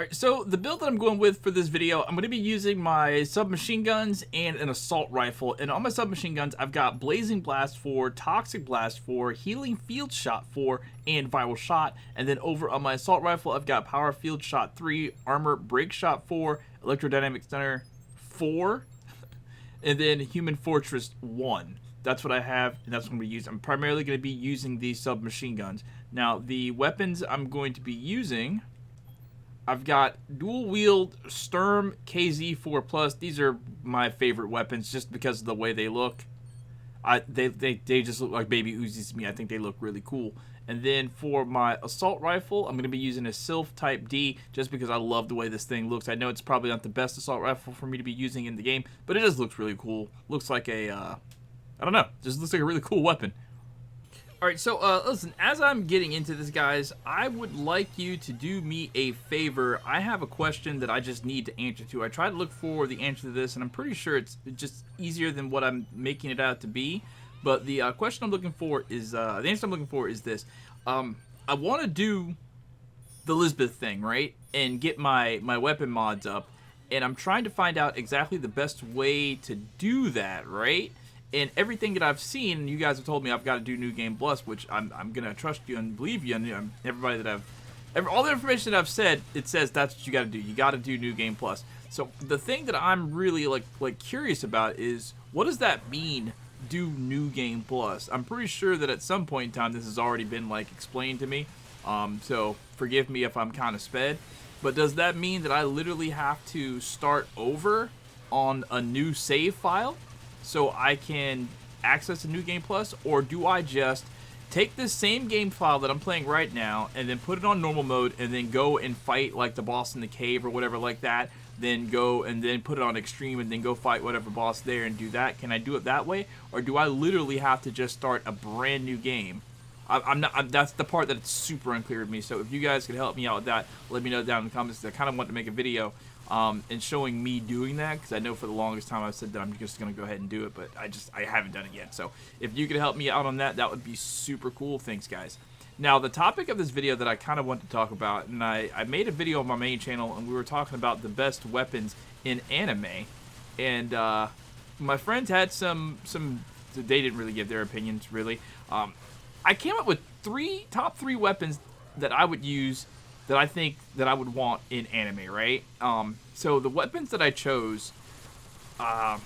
Alright, so the build that I'm going with for this video, I'm going to be using my submachine guns and an assault rifle. And on my submachine guns, I've got Blazing Blast 4, Toxic Blast 4, Healing Field Shot 4, and Viral Shot. And then over on my assault rifle, I've got Power Field Shot 3, Armor Break Shot 4, Electrodynamic Stunner 4, and then Human Fortress 1. That's what I have, and that's what I'm going to use. I'm primarily going to be using these submachine guns. Now, the weapons I'm going to be using, I've got dual wield Sturm KZ4+. These are my favorite weapons just because of the way they look. They just look like baby Uzis to me. I think they look really cool. And then for my assault rifle, I'm going to be using a Sylph Type D just because I love the way this thing looks. I know it's probably not the best assault rifle for me to be using in the game, but it just looks really cool. Looks like a, I don't know, just looks like a really cool weapon. Alright, so listen, as I'm getting into this, guys, I would like you to do me a favor. I have a question that I just need to answer to. I tried to look for the answer to this, and I'm pretty sure it's just easier than what I'm making it out to be. But the question I'm looking for is, the answer I'm looking for is this. I want to do the Lisbeth thing, right? And get my weapon mods up. And I'm trying to find out exactly the best way to do that, right? And everything that I've seen, you guys have told me I've got to do New Game Plus, which I'm going to trust you and believe you. And everybody that all the information that I've said, it says that's what you got to do. You got to do New Game Plus. So the thing that I'm really like curious about is, what does that mean, do New Game Plus? I'm pretty sure that at some point in time this has already been like explained to me. So forgive me if I'm kind of sped. But does that mean that I literally have to start over on a new save file so I can access a New Game Plus? Or do I just take this same game file that I'm playing right now and then put it on normal mode and then go and fight like the boss in the cave or whatever like that, then go and then put it on extreme and then go fight whatever boss there and do that? Can I do it that way? Or do I literally have to just start a brand new game? That's the part that's super unclear to me. So if you guys could help me out with that, let me know down in the comments. I kind of want to make a video and showing me doing that, because I know for the longest time I've said that I'm just going to go ahead and do it, but I haven't done it yet. So if you could help me out on that, that would be super cool. Thanks, guys. Now, the topic of this video that I kind of want to talk about, and I made a video on my main channel, and we were talking about the best weapons in anime, and my friends had some they didn't really give their opinions, really. I came up with top three weapons that I would use, that I think that I would want in anime, right? So the weapons that I chose, I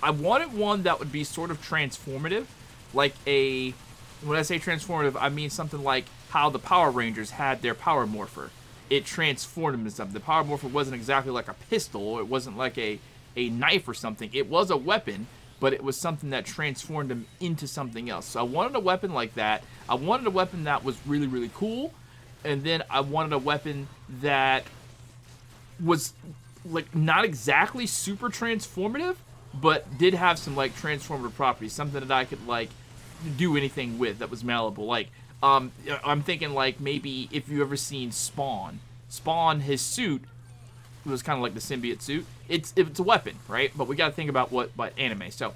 wanted one that would be sort of transformative, like when I say transformative, I mean something like how the Power Rangers had their Power Morpher. It transformed them into something. The Power Morpher wasn't exactly like a pistol, it wasn't like a knife or something. It was a weapon, but it was something that transformed them into something else. So I wanted a weapon like that. I wanted a weapon that was really, really cool. And then I wanted a weapon that was like not exactly super transformative, but did have some like transformative properties, something that I could like do anything with that was malleable. Like I'm thinking like maybe if you ever seen Spawn, his suit was kind of like the symbiote suit. It's a weapon, right? But we got to think about what anime. So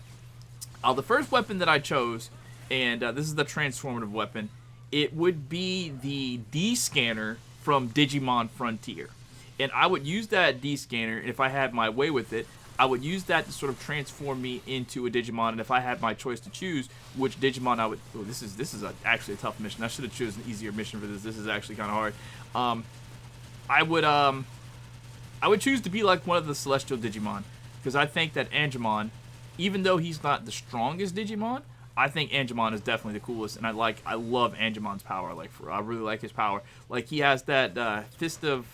the first weapon that I chose, and this is the transformative weapon, it would be the D-scanner from Digimon Frontier. And I would use that D-scanner, and if I had my way with it, I would use that to sort of transform me into a Digimon. And if I had my choice to choose which Digimon I would... Oh, this is actually a tough mission. I should have chosen an easier mission for this. This is actually kind of hard. I would choose to be like one of the Celestial Digimon, because I think that Angemon, even though he's not the strongest Digimon, I think Angemon is definitely the coolest, and I love Angemon's power. I really like his power. Like, he has that Fist of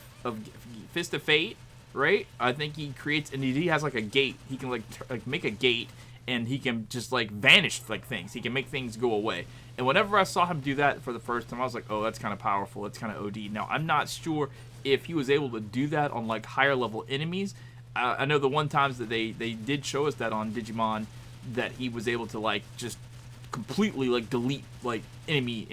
Fate, right? I think he creates, and he has like a gate. He can like make a gate, and he can just like vanish like things. He can make things go away. And whenever I saw him do that for the first time, I was like, oh, that's kind of powerful. That's kind of OD. Now, I'm not sure if he was able to do that on like higher level enemies. I know the one times that they did show us that on Digimon, that he was able to like just completely like delete like enemy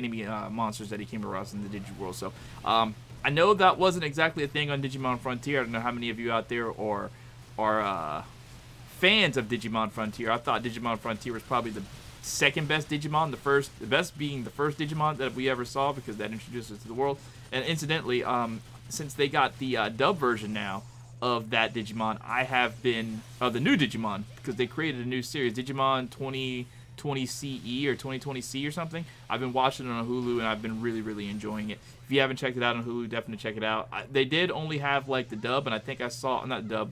monsters that he came across in the Digi world. So I know that wasn't exactly a thing on Digimon Frontier. I don't know how many of you out there are fans of Digimon Frontier. I thought Digimon Frontier was probably the second best Digimon, the best being the first Digimon that we ever saw, because that introduced us to the world. And incidentally, since they got the dub version now of that Digimon, I have been the new Digimon, because they created a new series, Digimon 2020 CE or 2020C or something. I've been watching it on Hulu, and I've been really, really enjoying it. If you haven't checked it out on Hulu, definitely check it out. They did only have like the dub, and I think I saw not dub.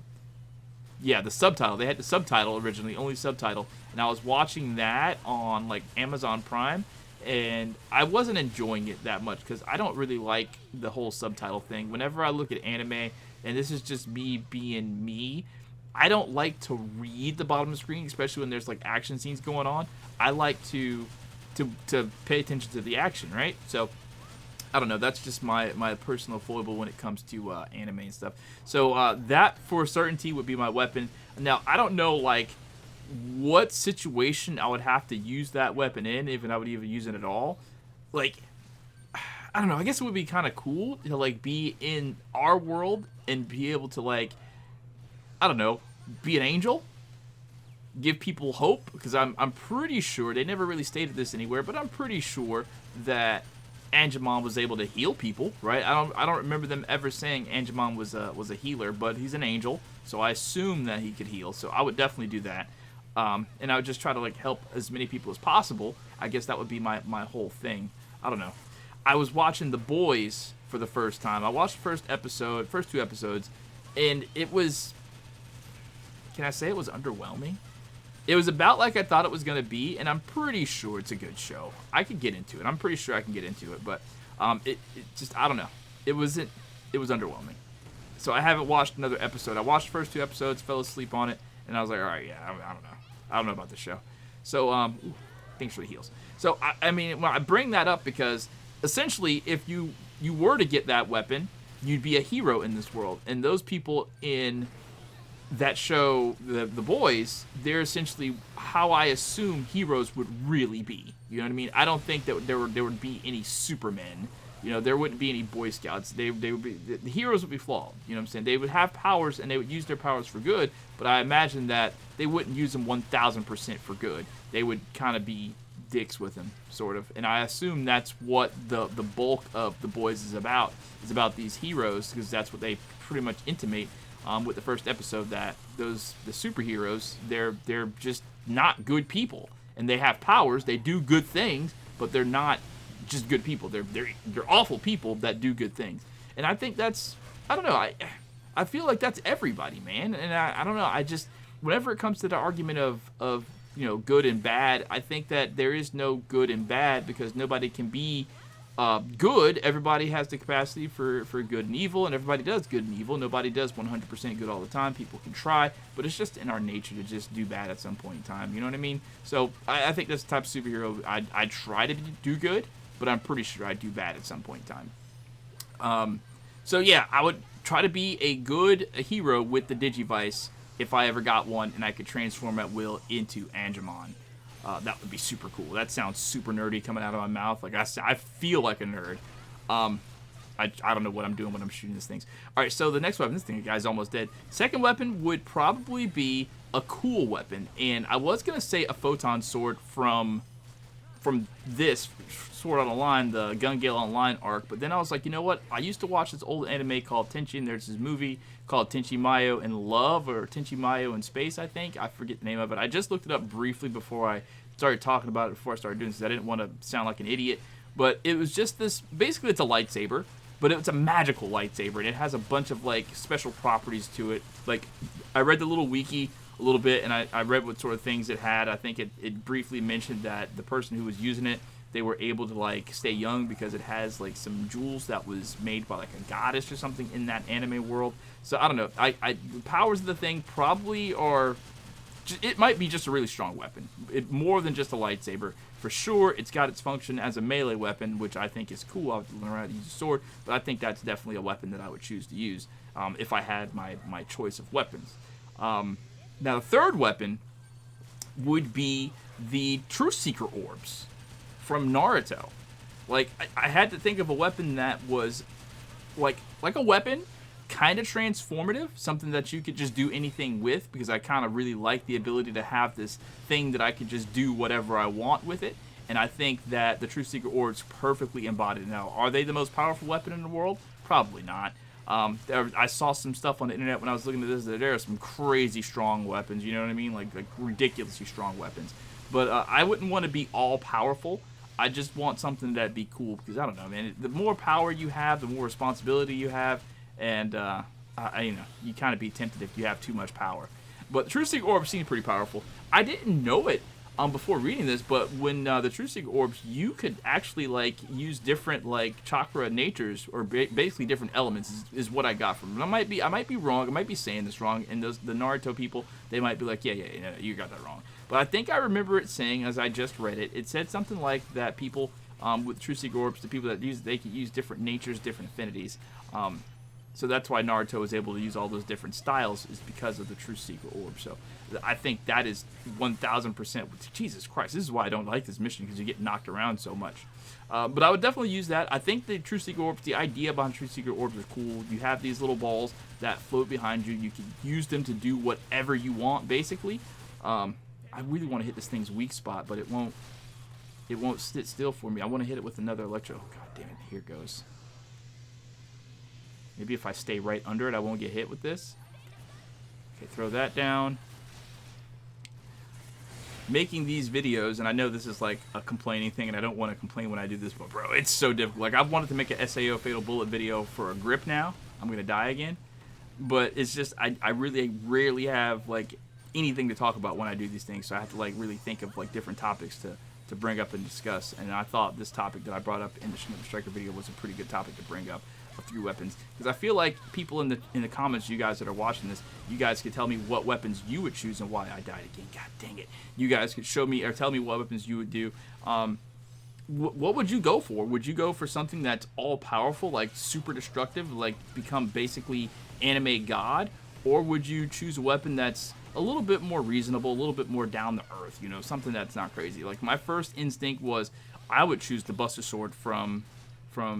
Yeah, the subtitle. They had the subtitle originally, only subtitle, and I was watching that on like Amazon Prime, and I wasn't enjoying it that much because I don't really like the whole subtitle thing. Whenever I look at anime, and this is just me being me, I don't like to read the bottom of the screen, especially when there's like action scenes going on. I like to pay attention to the action, right? So I don't know. That's just my personal foible when it comes to anime and stuff. So that for certainty would be my weapon. Now I don't know like what situation I would have to use that weapon in, if I would even use it at all. Like, I don't know. I guess it would be kind of cool to like be in our world and be able to like, I don't know, be an angel, give people hope, because I'm pretty sure they never really stated this anywhere, but I'm pretty sure that Angemon was able to heal people, right? I don't remember them ever saying Angemon was a healer, but he's an angel, so I assume that he could heal. So I would definitely do that, and I would just try to like help as many people as possible. I guess that would be my whole thing. I don't know. I was watching The Boys for the first time. I watched the first two episodes, and it was, can I say it was underwhelming? It was about like I thought it was going to be, and I'm pretty sure it's a good show. I could get into it. I'm pretty sure I can get into it, but it just, I don't know. It was underwhelming. So I haven't watched another episode. I watched the first two episodes, fell asleep on it, and I was like, all right, yeah, I don't know. I don't know about this show. So, thanks for the heals. So, I mean, well, I bring that up because essentially, if you were to get that weapon, you'd be a hero in this world. And those people in that show, the Boys, they're essentially how I assume heroes would really be. You know what I mean? I don't think that there would be any Supermen. You know, there wouldn't be any Boy Scouts. They would be, the heroes would be flawed. You know what I'm saying? They would have powers, and they would use their powers for good, but I imagine that they wouldn't use them 1,000% for good. They would kind of be dicks with them, sort of. And I assume that's what the bulk of The Boys is about these heroes, because that's what they pretty much intimate with the first episode, that the superheroes, they're just not good people, and they have powers, they do good things, but they're not just good people. They're awful people that do good things. And I think that's, I don't know, I feel like that's everybody, man. And I don't know, I just, whenever it comes to the argument of you know, good and bad, I think that there is no good and bad, because nobody can be good. Everybody has the capacity for good and evil, and everybody does good and evil. Nobody does 100% good all the time. People can try, but it's just in our nature to just do bad at some point in time. You know what I mean? So I think that's the type of superhero I try to do good, but I'm pretty sure I do bad at some point in time. So yeah, I would try to be a hero with the Digivice if I ever got one, and I could transform at will into Angemon. That would be super cool. That sounds super nerdy coming out of my mouth. Like I feel like a nerd. I don't know what I'm doing when I'm shooting these things. All right, so the next weapon, this thing, guy's almost dead. Second weapon would probably be a cool weapon, and I was gonna say a Photon Sword from this Sword Art Online, the Gun Gale Online arc, but then I was like, you know what? I used to watch this old anime called Tenchi, and there's this movie called Tenchi Mayo in Love, or Tenchi Mayo in Space, I think. I forget the name of it. I just looked it up briefly before I started talking about it, before I started doing this, because I didn't want to sound like an idiot. But it was just this, basically it's a lightsaber, but it's a magical lightsaber, and it has a bunch of like special properties to it. Like, I read the little wiki a little bit, and I read what sort of things it had. I think it briefly mentioned that the person who was using it, they were able to like stay young because it has like some jewels that was made by like a goddess or something in that anime world. So I don't know. The powers of the thing probably are, it might be just a really strong weapon. More than just a lightsaber. For sure, it's got its function as a melee weapon, which I think is cool. I would learn how to use a sword, but I think that's definitely a weapon that I would choose to use if I had my choice of weapons. Now, the third weapon would be the Truth Seeker Orbs from Naruto. Like, I had to think of a weapon that was like a weapon, kind of transformative, something that you could just do anything with, because I kind of really like the ability to have this thing that I could just do whatever I want with it. And I think that the Truth Seeker Orbs perfectly embody it. Now, are they the most powerful weapon in the world? Probably not. I saw some stuff on the internet when I was looking at this. There are some crazy strong weapons. You know what I mean? Like ridiculously strong weapons. But I wouldn't want to be all powerful. I just want something that'd be cool because I don't know, man. The more power you have, the more responsibility you have, and you know, you kind of be tempted if you have too much power. But the True Seeker Orb seemed pretty powerful. I didn't know it before reading this, but when the True Seeker Orbs, you could actually like use different like chakra natures or basically different elements is what I got from them. I might be wrong. I might be saying this wrong, and the Naruto people, they might be like, yeah, you got that wrong. But I think I remember it saying, as I just read it, it said something like that people with True Seeker Orbs, the people that use, they could use different natures, different affinities. So that's why Naruto is able to use all those different styles, is because of the True Seeker Orb. So I think that is 1,000%. Jesus Christ, this is why I don't like this mission, because you get knocked around so much. But I would definitely use that. I think the True Seeker Orbs, the idea behind True Seeker Orbs is cool. You have these little balls that float behind you. You can use them to do whatever you want, basically. I really want to hit this thing's weak spot, but it won't sit still for me. I want to hit it with another electro. Oh, god damn it. Here it goes. Maybe if I stay right under it, I won't get hit with this. Okay, throw that down. Making these videos, and I know this is like a complaining thing, and I don't want to complain when I do this, but bro, it's so difficult. Like, I've wanted to make an SAO Fatal Bullet video for a grip now. I'm going to die again. But it's just, I really rarely have, like, anything to talk about when I do these things, so I have to, like, really think of, like, different topics to bring up and discuss. And I thought this topic that I brought up in the Shinobi Striker video was a pretty good topic to bring up. 3 weapons, because I feel like people in the comments, you guys that are watching this, you guys could tell me what weapons you would choose and why I died again. God dang it! You guys could show me or tell me what weapons you would do. What would you go for? Would you go for something that's all powerful, like super destructive, like become basically anime god, or would you choose a weapon that's a little bit more reasonable, a little bit more down to earth? You know, something that's not crazy. Like, my first instinct was I would choose the Buster Sword from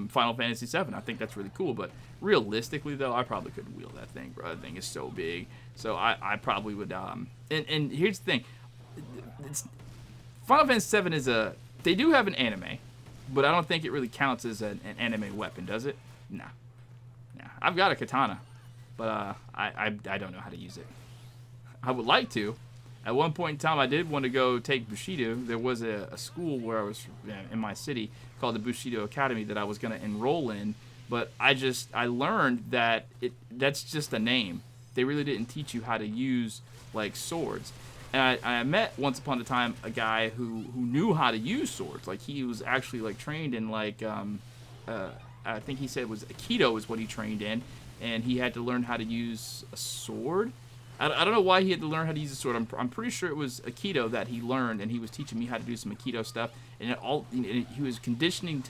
Final Fantasy VII. I think that's really cool, but realistically, though, I probably couldn't wield that thing, bro. That thing is so big. So I probably would, and here's the thing. Final Fantasy VII is they do have an anime, but I don't think it really counts as an anime weapon, does it? Nah. I've got a katana, but I don't know how to use it. I would like to. At one point in time, I did want to go take Bushido. There was a school where I was in my city called the Bushido Academy that I was going to enroll in, but I learned that that's just a name. They really didn't teach you how to use, like, swords. And I met once upon a time a guy who knew how to use swords. Like, he was actually, like, trained in, like, I think he said it was Aikido is what he trained in, and he had to learn how to use a sword. I don't know why he had to learn how to use a sword. I'm pretty sure it was Aikido that he learned, and he was teaching me how to do some Aikido stuff. And he was conditioning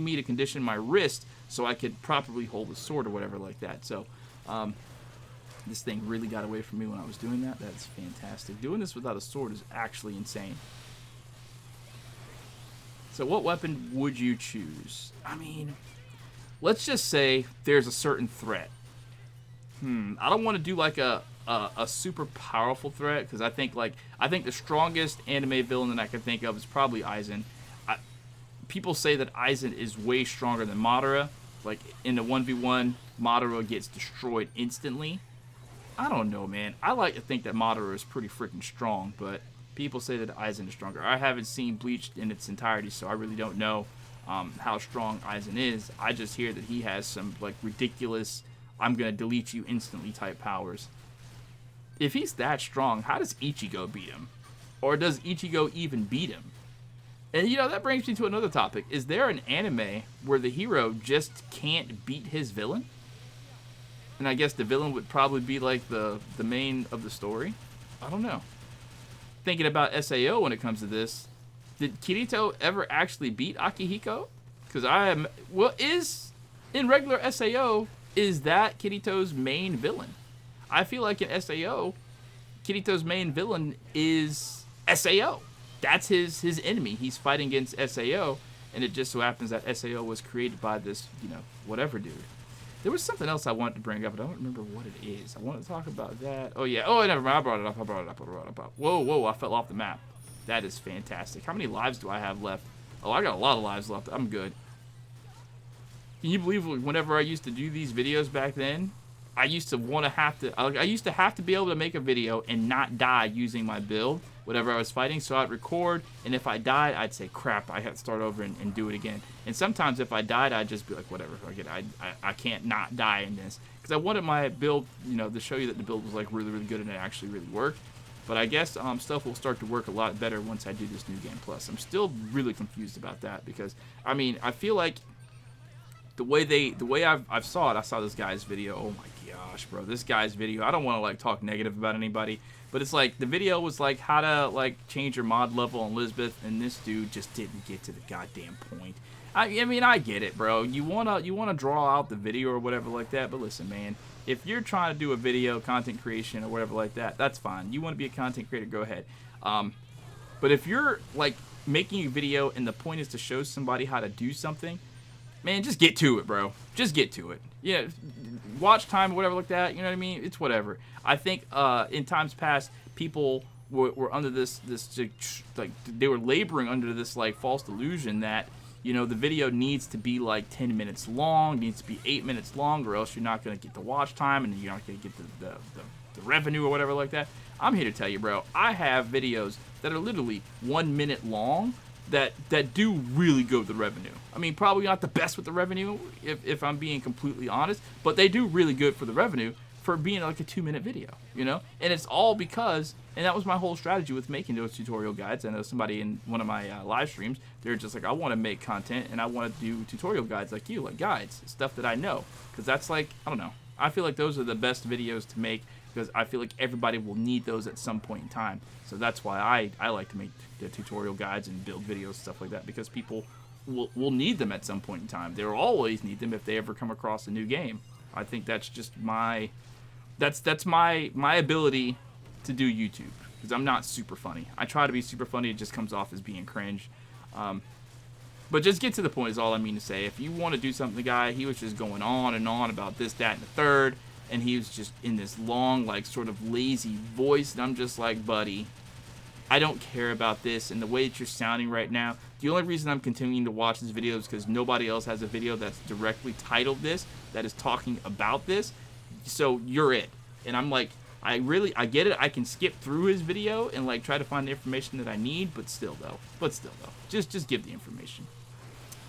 me to condition my wrist so I could properly hold a sword or whatever like that. So this thing really got away from me when I was doing that. That's fantastic. Doing this without a sword is actually insane. So what weapon would you choose? I mean, let's just say there's a certain threat. I don't want to do like a super powerful threat, because I think the strongest anime villain that I can think of is probably Aizen. People say that Aizen is way stronger than Madara. Like, in the 1v1, Madara gets destroyed instantly. I don't know, man. I like to think that Madara is pretty freaking strong, but people say that Aizen is stronger. I haven't seen Bleach in its entirety, so I really don't know how strong Aizen is. I just hear that he has some, like, ridiculous, I'm gonna delete you instantly type powers. If he's that strong, how does Ichigo beat him? Or does Ichigo even beat him? And, you know, that brings me to another topic. Is there an anime where the hero just can't beat his villain? And I guess the villain would probably be, like, the main of the story? I don't know. Thinking about SAO when it comes to this, did Kirito ever actually beat Akihiko? Because in regular SAO, is that Kirito's main villain? I feel like in SAO, Kirito's main villain is SAO. That's his enemy. He's fighting against SAO, and it just so happens that SAO was created by this, you know, whatever dude. There was something else I wanted to bring up, but I don't remember what it is. I want to talk about that. Oh, yeah. Oh, never mind. I brought it up. Whoa, I fell off the map. That is fantastic. How many lives do I have left? Oh, I got a lot of lives left. I'm good. Can you believe whenever I used to do these videos back then, I used to I used to have to be able to make a video and not die using my build, whatever I was fighting. So I'd record, and if I died, I'd say, crap, I have to start over and do it again. And sometimes if I died, I'd just be like, whatever, I can't not die in this. Because I wanted my build, you know, to show you that the build was like really, really good and it actually really worked. But I guess stuff will start to work a lot better once I do this New Game Plus. I'm still really confused about that because, I mean, I feel like the way I've saw it, I saw this guy's video. Oh my gosh, bro, this guy's video. I don't want to like talk negative about anybody, but it's like the video was like how to like change your mod level on Elizabeth, and this dude just didn't get to the goddamn point. I mean, I get it, bro. You wanna draw out the video or whatever like that, but listen, man. If you're trying to do a video, content creation or whatever like that, that's fine. You want to be a content creator, go ahead. But if you're like making a video and the point is to show somebody how to do something, man, just get to it, bro. Just get to it. Yeah, watch time or whatever like that. You know what I mean? It's whatever. I think in times past, people were under this like they were laboring under this like false delusion that, you know, the video needs to be like 10 minutes long, needs to be 8 minutes long, or else you're not going to get the watch time and you're not going to get the revenue or whatever like that. I'm here to tell you, bro, I have videos that are literally 1 minute long that do really good with the revenue. I mean, probably not the best with the revenue, if I'm being completely honest, but they do really good for the revenue for being like a 2-minute video, you know? And it's all because, and that was my whole strategy with making those tutorial guides. I know somebody in one of my live streams, they're just like, I want to make content and I want to do tutorial guides like you, like guides, stuff that I know. Because that's like, I don't know, I feel like those are the best videos to make because I feel like everybody will need those at some point in time. So that's why I like to make the tutorial guides and build videos, stuff like that, because people will need them at some point in time. They'll always need them if they ever come across a new game. I think that's just my ability to do YouTube, because I'm not super funny. I try to be super funny, it just comes off as being cringe. But just get to the point is all I mean to say. If you want to do something, the guy, he was just going on and on about this, that, and the third, and he was just in this long, like, sort of lazy voice, and I'm just like, buddy, I don't care about this, and the way that you're sounding right now, the only reason I'm continuing to watch this video is because nobody else has a video that's directly titled this, that is talking about this, so you're it. And I'm like, I get it, I can skip through his video and like try to find the information that I need, but still though, just give the information.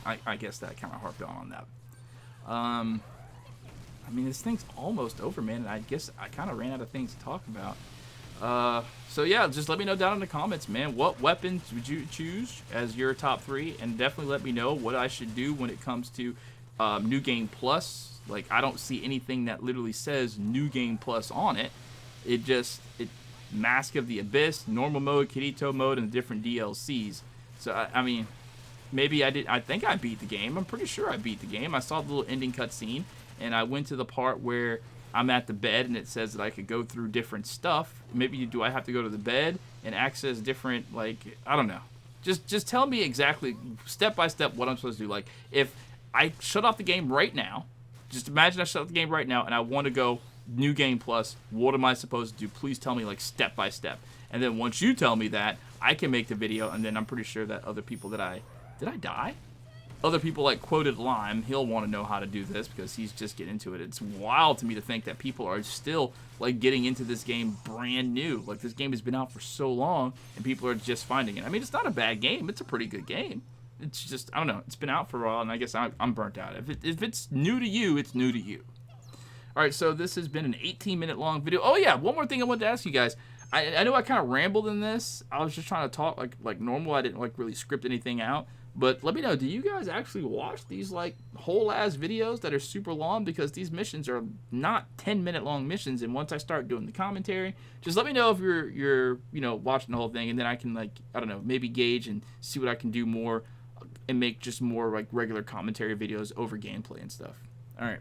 I guess that kind of harped on that. I mean, this thing's almost over, man, and I guess I kind of ran out of things to talk about. So yeah, just let me know down in the comments, man, what weapons would you choose as your top 3, and definitely let me know what I should do when it comes to New Game Plus. Like, I don't see anything that literally says New Game Plus on it. It Mask of the Abyss, normal mode, Kirito mode, and different DLCs. So I mean, maybe I think I beat the game. I'm pretty sure I beat the game. I saw the little ending cutscene, and I went to the part where I'm at the bed, and it says that I could go through different stuff. Maybe do I have to go to the bed and access different, like, I don't know. Just tell me exactly, step by step, what I'm supposed to do. Like, if I shut off the game right now, just imagine I shut off the game right now, and I want to go New Game Plus, what am I supposed to do? Please tell me, like, step by step. And then once you tell me that, I can make the video, and then I'm pretty sure that other people did I die? Other people like Quoted Lime, he'll want to know how to do this because he's just getting into it. It's wild to me to think that people are still like getting into this game brand new. Like, this game has been out for so long and people are just finding it. I mean, it's not a bad game. It's a pretty good game. It's just, I don't know, it's been out for a while and I guess I'm burnt out. If it's new to you, it's new to you. Alright, so this has been an 18-minute long video. Oh yeah, one more thing I wanted to ask you guys. I know I kind of rambled in this. I was just trying to talk like normal. I didn't like really script anything out. But let me know, do you guys actually watch these like whole ass videos that are super long? Because these missions are not 10-minute long missions, and once I start doing the commentary, just let me know if you're you know, watching the whole thing, and then I can, like, I don't know, maybe gauge and see what I can do more and make just more like regular commentary videos over gameplay and stuff. Alright.